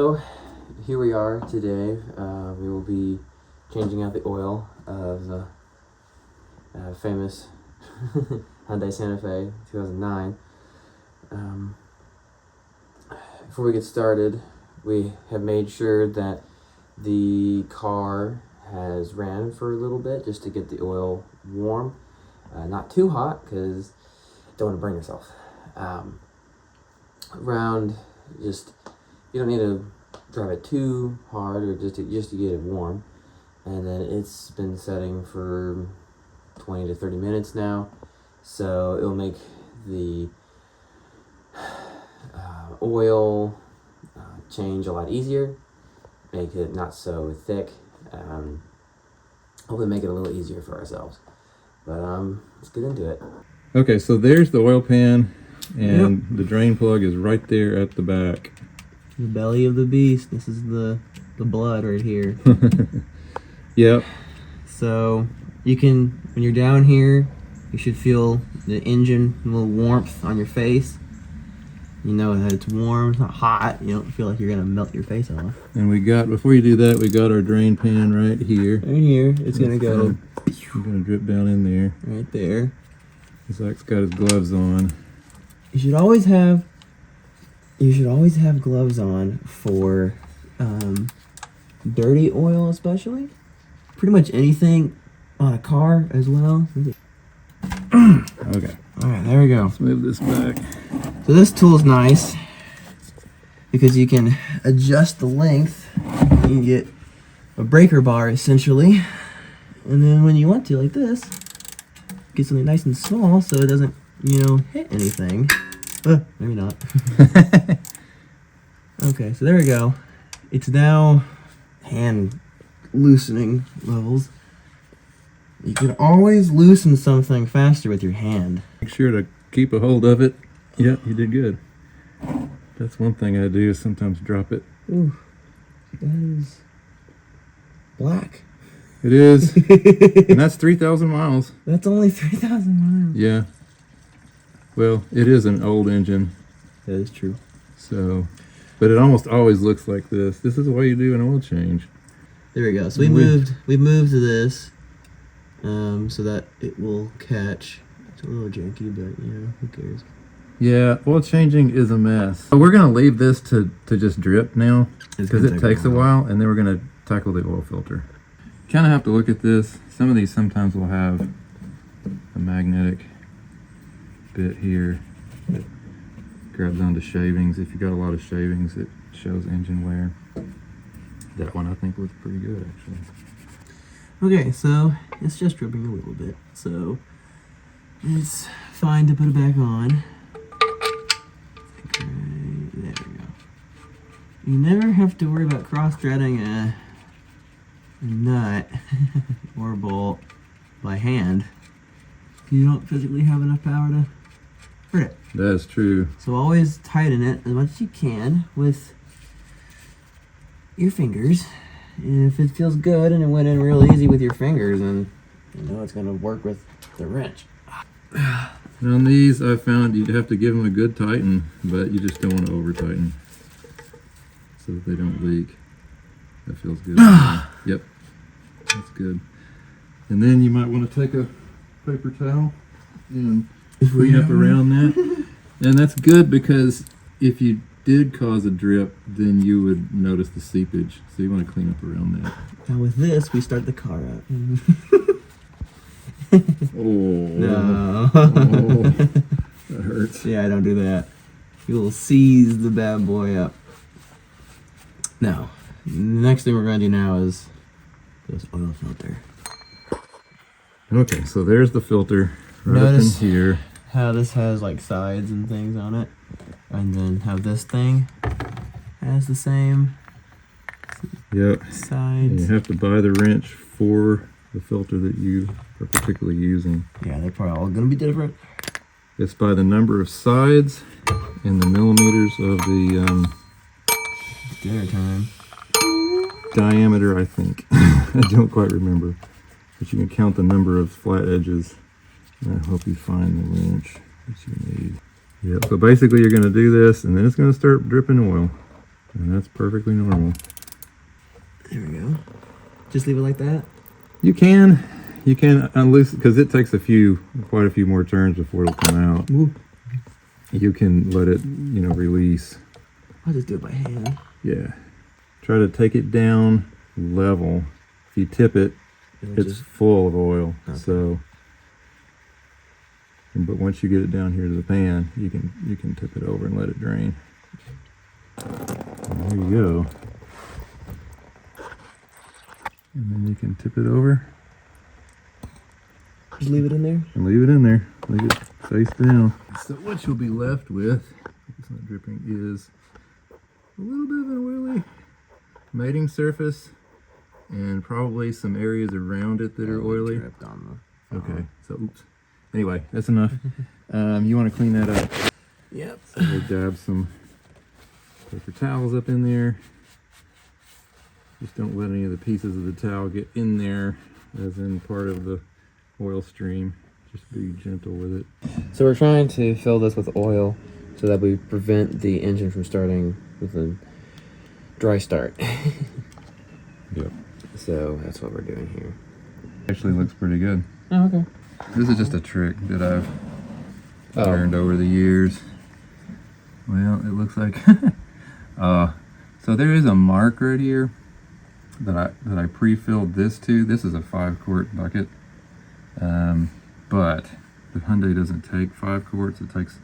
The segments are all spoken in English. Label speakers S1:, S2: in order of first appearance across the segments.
S1: So here we are today. We will be changing out the oil of the famous Hyundai Santa Fe 2009. Before we get started, we have made sure that the car has ran for a little bit just to get the oil warm. Not too hot because you don't want to burn yourself. You don't need to drive it too hard, or just to get it warm. And then it's been setting for 20 to 30 minutes now, so it'll make the oil change a lot easier, make it not so thick, hopefully make it a little easier for ourselves. But let's get into it.
S2: Okay, so there's the oil pan, and the drain plug is right there at the back.
S1: The belly of the beast. This is the blood right here.
S2: Yep.
S1: So you can, when you're down here, you should feel the engine, a little warmth on your face. You know that it's warm, it's not hot. You don't feel like you're gonna melt your face off.
S2: And before you do that, we got our drain pan right here.
S1: Right here, it's gonna go.
S2: We're gonna drip down in there.
S1: Right there.
S2: Zach's got his gloves on.
S1: You should always have gloves on for dirty oil, especially. Pretty much anything on a car as well.
S2: Okay.
S1: Alright, there we go.
S2: Let's move this back.
S1: So this tool is nice because you can adjust the length. You can get a breaker bar essentially. And then when you want to, like this, get something nice and small so it doesn't, hit anything. Maybe not. Okay, so there we go. It's now hand loosening levels. You can always loosen something faster with your hand.
S2: Make sure to keep a hold of it. Yeah, you did good. That's one thing I do is sometimes drop it.
S1: Ooh, that is black.
S2: It is. And that's 3,000 miles.
S1: That's only 3,000 miles.
S2: Yeah. Well, it is an old engine.
S1: That is true.
S2: So, but it almost always looks like this. This is why you do an oil change.
S1: There we go. So we moved to this so that it will catch. It's a little janky, but who cares?
S2: Yeah, oil changing is a mess. So we're gonna leave this to just drip now because it takes a while, and then we're gonna tackle the oil filter. Kind of have to look at this. Some of these sometimes will have a magnetic bit here that grabs onto shavings. If you got a lot of shavings, it shows engine wear. That one I think looks pretty good actually. Okay, so it's just dripping a little bit, so it's fine to put it back on. Okay, there we go. You never have to worry about cross-threading a nut or bolt by hand. You don't physically have enough power to hurt it. That's true.
S1: So always tighten it as much as you can with your fingers. And if it feels good and it went in real easy with your fingers, then it's going to work with the wrench.
S2: And on these, I found you'd have to give them a good tighten, but you just don't want to over tighten so that they don't leak. That feels good. Yep, that's good. And then you might want to take a paper towel and clean up around that. And that's good because if you did cause a drip, then you would notice the seepage. So you want to clean up around that.
S1: Now with this, we start the car up. No.
S2: That hurts.
S1: Yeah, don't do that. You will seize the bad boy up. Now, the next thing we're going to do now is this oil filter.
S2: Okay, so there's the filter right up in here.
S1: How this has like sides and things on it, and then how this thing has the same sides.
S2: And you have to buy the wrench for the filter that you are particularly using.
S1: Yeah, they're probably all going to be different.
S2: It's by the number of sides and the millimeters of the
S1: Dinner time.
S2: diameter, I think. I don't quite remember. But you can count the number of flat edges. And I hope you find the wrench that you need. Yep, so basically you're going to do this, and then it's going to start dripping oil. And that's perfectly normal.
S1: There we go. Just leave it like that?
S2: You can unloose, because it takes quite a few more turns before it'll come out.
S1: Ooh.
S2: You can let it, release.
S1: I'll just do it by hand.
S2: Yeah. Try to take it down level. If you tip it, it's full of oil. Okay. So, but once you get it down here to the pan, you can tip it over and let it drain. And there you go. And then you can tip it over.
S1: Just leave it in there?
S2: And leave it in there. Leave it face down. So what you'll be left with, if it's not dripping, is a little bit of an oily mating surface and probably some areas around it that are oily.
S1: Dripped on the
S2: okay, so oops. Anyway, that's enough. You want to clean that up.
S1: Yep.
S2: So we'll dab some paper towels up in there. Just don't let any of the pieces of the towel get in there, as in part of the oil stream. Just be gentle with it.
S1: So we're trying to fill this with oil so that we prevent the engine from starting with a dry start.
S2: Yep.
S1: So that's what we're doing here.
S2: Actually looks pretty good.
S1: Oh, okay.
S2: This is just a trick that I've learned over the years. Well, it looks like so there is a mark right here that I pre-filled this to. This is a 5-quart bucket, but the Hyundai doesn't take 5 quarts. It takes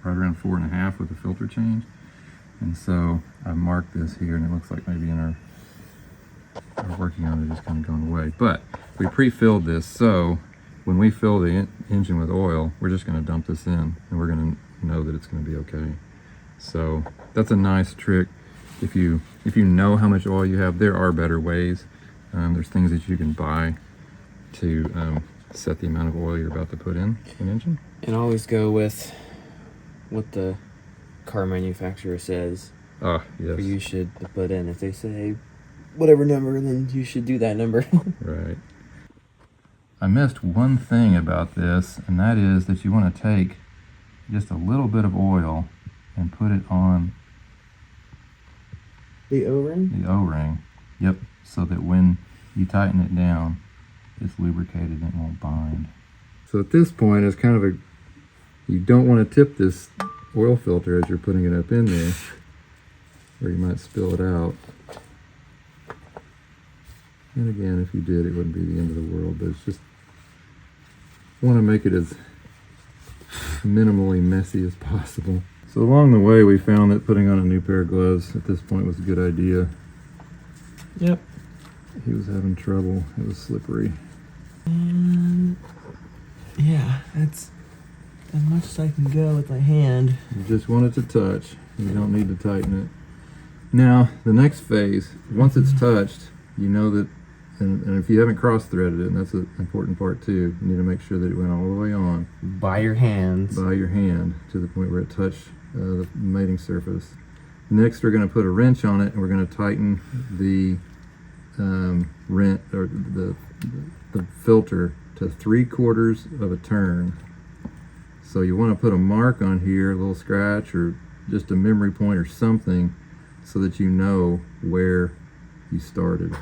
S2: right around 4.5 with the filter change. And so I marked this here, and it looks like maybe in our working on it is kind of going away. But we pre-filled this, so when we fill the engine with oil, we're just going to dump this in, and we're going to know that it's going to be okay. So that's a nice trick. If you know how much oil you have, there are better ways. There's things that you can buy to set the amount of oil you're about to put in an engine.
S1: And always go with what the car manufacturer says.
S2: Ah, yes.
S1: You should put in. If they say whatever number, then you should do that number.
S2: Right. I missed one thing about this, and that is that you want to take just a little bit of oil and put it on
S1: the O-ring?
S2: The O-ring. Yep. So that when you tighten it down, it's lubricated and it won't bind. So at this point, it's kind of you don't want to tip this oil filter as you're putting it up in there, or you might spill it out. And again, if you did, it wouldn't be the end of the world, but it's just, want to make it as minimally messy as possible. So along the way, we found that putting on a new pair of gloves at this point was a good idea.
S1: Yep.
S2: He was having trouble. It was slippery.
S1: And yeah, that's as much as I can go with my hand.
S2: You just want it to touch. You don't need to tighten it. Now, the next phase, once it's touched, you know that, and if you haven't cross-threaded it, and that's an important part too, you need to make sure that it went all the way on.
S1: By your hands.
S2: By your hand, to the point where it touched the mating surface. Next, we're going to put a wrench on it, and we're going to tighten the the filter to 3/4 of a turn. So you want to put a mark on here, a little scratch, or just a memory point or something, so that you know where you started.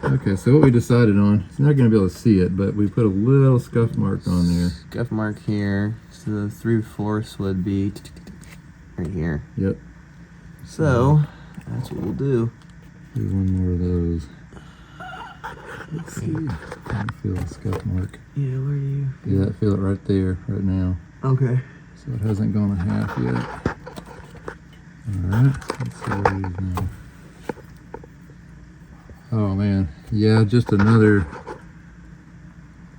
S2: Okay, so what we decided on, it's not going to be able to see it, but we put a little scuff mark on there.
S1: Scuff mark here. So the 3/4 would be right here.
S2: Yep.
S1: So that's what we'll do.
S2: Do one more of those. Let's see. I feel the scuff mark.
S1: Yeah, where do you?
S2: Yeah, I feel it right there, right now.
S1: Okay.
S2: So it hasn't gone a half yet. Alright, let's see what it is now. Oh man, yeah, just another,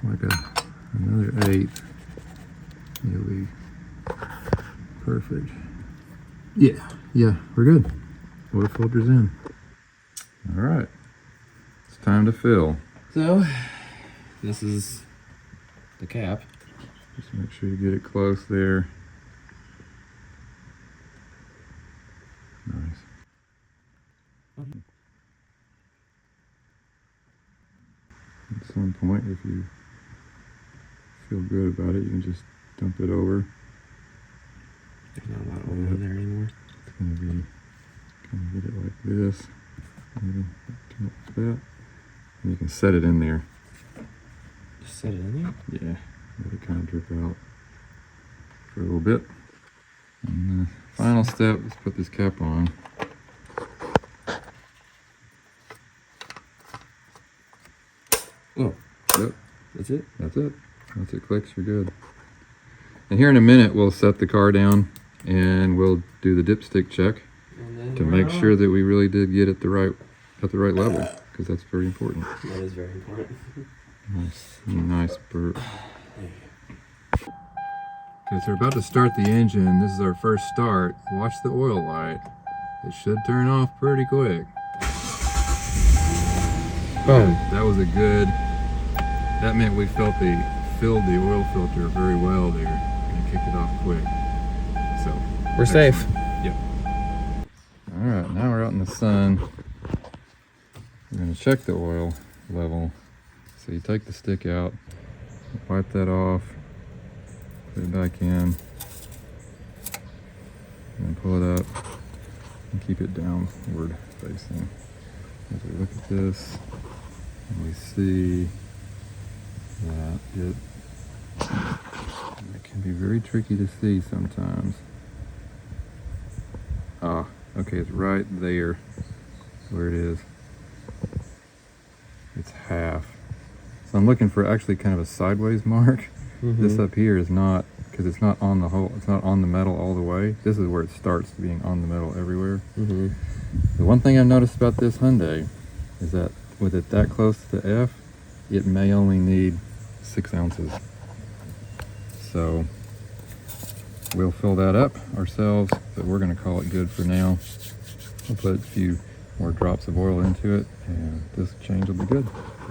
S2: another 1/8. It'll be perfect. Yeah, we're good. Oil filter's in. Alright, it's time to fill.
S1: So, this is the cap.
S2: Just make sure you get it close there. Nice. At some point, if you feel good about it, you can just dump it over.
S1: There's not a lot of oil in there anymore.
S2: It's going to be Kind of get it like this. Maybe turn it like that. And you can set it in there.
S1: Just set it in there?
S2: Yeah. Let it kind of drip out for a little bit. And the final step is put this cap on.
S1: Oh,
S2: Yep.
S1: that's it?
S2: That's it. Once it clicks, you're good. And here in a minute, we'll set the car down and we'll do the dipstick check to make sure that we really did get it at the right level, because that's very important.
S1: That is very important.
S2: Nice burp. Okay, so we're about to start the engine. This is our first start. Watch the oil light. It should turn off pretty quick.
S1: Boom.
S2: That was a good. That meant we filled the oil filter very well there, and it kicked it off quick. So
S1: We're safe.
S2: Yep. All right, now we're out in the sun. We're gonna check the oil level. So you take the stick out, wipe that off, put it back in, and then pull it up and keep it downward facing. As we look at this, and we see that it can be very tricky to see sometimes. Ah, okay, it's right there where it is. It's half. So I'm looking for actually kind of a sideways mark. This up here is not, because it's not on the whole, it's not on the metal all the way. This is where it starts being on the metal everywhere. The one thing I've noticed about this Hyundai is that with it that close to the F, it may only need 6 ounces. So we'll fill that up ourselves, but we're going to call it good for now. We'll put a few more drops of oil into it, and this change will be good.